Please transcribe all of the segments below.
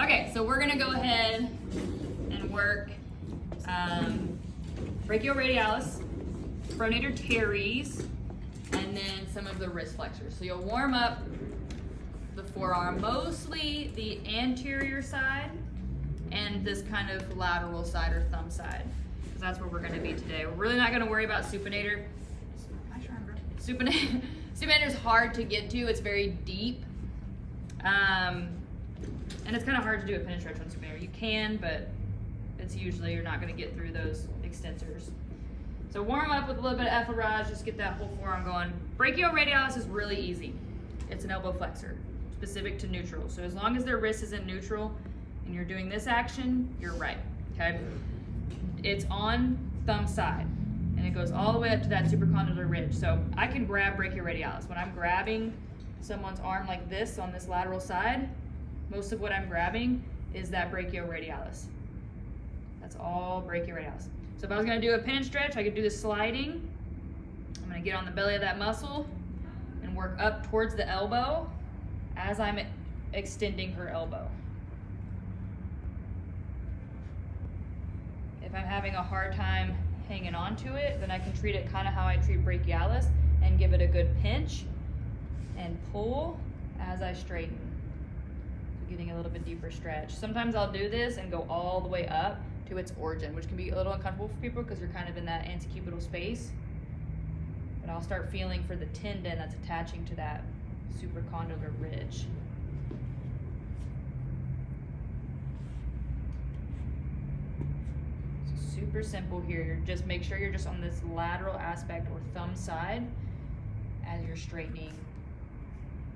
Okay, so we're gonna go ahead and work Brachioradialis, Pronator Teres, and then some of the wrist flexors. So you'll warm up the forearm, mostly the anterior side and this kind of lateral side or thumb side, because that's where we're gonna be today. We're really not gonna worry about supinator. Supinator is hard to get to, it's very deep. And it's kind of hard to do a pin stretch on supinator. You can, but it's usually you're not going to get through those extensors. So warm up with a little bit of effleurage, just get that whole forearm going. Brachioradialis is really easy. It's an elbow flexor, specific to neutral. So as long as their wrist is in neutral and you're doing this action, you're right, okay? It's on thumb side, and it goes all the way up to that supracondylar ridge. So I can grab brachioradialis. When I'm grabbing someone's arm like this on this lateral side, most of what I'm grabbing is that brachioradialis. That's all brachioradialis. So if I was gonna do a pin and stretch, I could do the sliding. I'm gonna get on the belly of that muscle and work up towards the elbow as I'm extending her elbow. If I'm having a hard time hanging on to it, then I can treat it kind of how I treat brachialis and give it a good pinch and pull as I straighten. So getting a little bit deeper stretch. Sometimes I'll do this and go all the way up to its origin, which can be a little uncomfortable for people because you're kind of in that antecubital space. But I'll start feeling for the tendon that's attaching to that supracondylar ridge. So super simple here. You're just make sure you're just on this lateral aspect or thumb side as you're straightening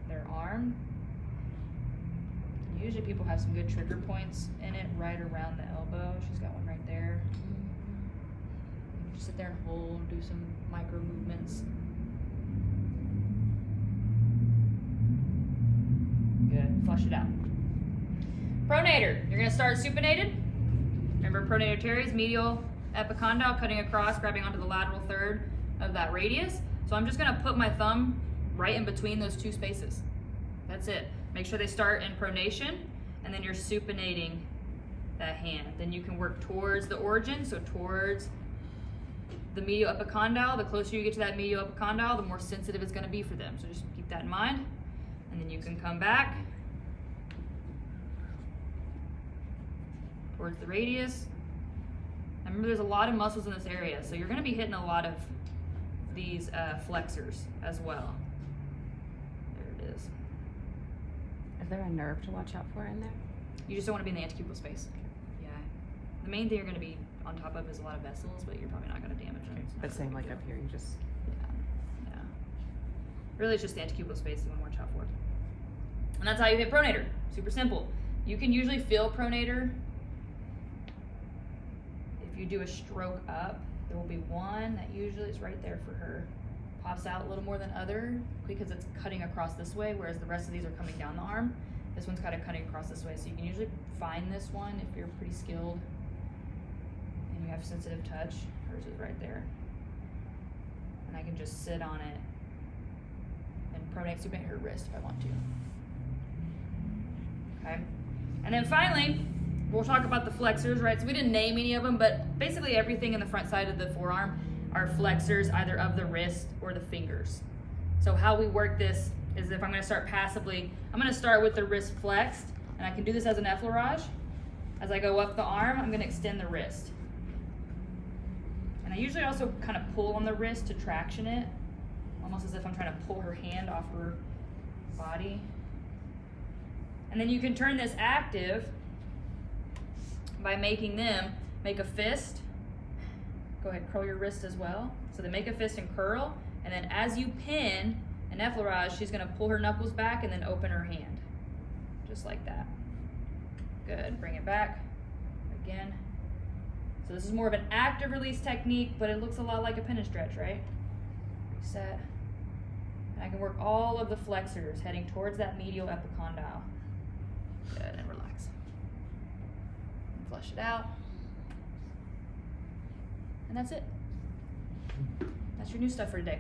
their arm. Usually people have some good trigger points in it right around the elbow. She's got one right there. Just sit there and hold, do some micro movements. Good, flush it out. Pronator, you're gonna start supinated. Remember Pronator Teres, medial epicondyle, cutting across, grabbing onto the lateral third of that radius. So I'm just gonna put my thumb right in between those two spaces. That's it. Make sure they start in pronation, and then you're supinating that hand. Then you can work towards the origin, so towards the medial epicondyle. The closer you get to that medial epicondyle, the more sensitive it's gonna be for them. So just keep that in mind. And then you can come back towards the radius. And remember, there's a lot of muscles in this area, so you're gonna be hitting a lot of these flexors as well. There it is. Is there a nerve to watch out for in there? You just don't want to be in the antecubital space. Yeah. The main thing you're going to be on top of is a lot of vessels, but you're probably not going to damage them. But same like up here, you just... Yeah. Really, it's just the antecubital space you want to watch out for. And that's how you hit pronator. Super simple. You can usually feel pronator if you do a stroke up. There will be one that usually is right there for her. Pops out a little more than other because it's cutting across this way, whereas the rest of these are coming down the arm. This one's kind of cutting across this way, so you can usually find this one if you're pretty skilled and you have sensitive touch. Hers is right there. And I can just sit on it and pronate, supinate her wrist if I want to. Okay. And then finally, we'll talk about the flexors, right? So we didn't name any of them, but basically everything in the front side of the forearm are flexors, either of the wrist or the fingers. So how we work this is if I'm gonna start passively, I'm gonna start with the wrist flexed, and I can do this as an effleurage. As I go up the arm, I'm gonna extend the wrist. And I usually also kind of pull on the wrist to traction it, almost as if I'm trying to pull her hand off her body. And then you can turn this active by making them make a fist. Go ahead, curl your wrist as well. So they make a fist and curl, and then as you pin an effleurage, she's gonna pull her knuckles back and then open her hand. Just like that. Good, bring it back, again. So this is more of an active release technique, but it looks a lot like a pin and stretch, right? Reset. And I can work all of the flexors heading towards that medial epicondyle. Good, and relax. And flush it out. And that's it. That's your new stuff for today.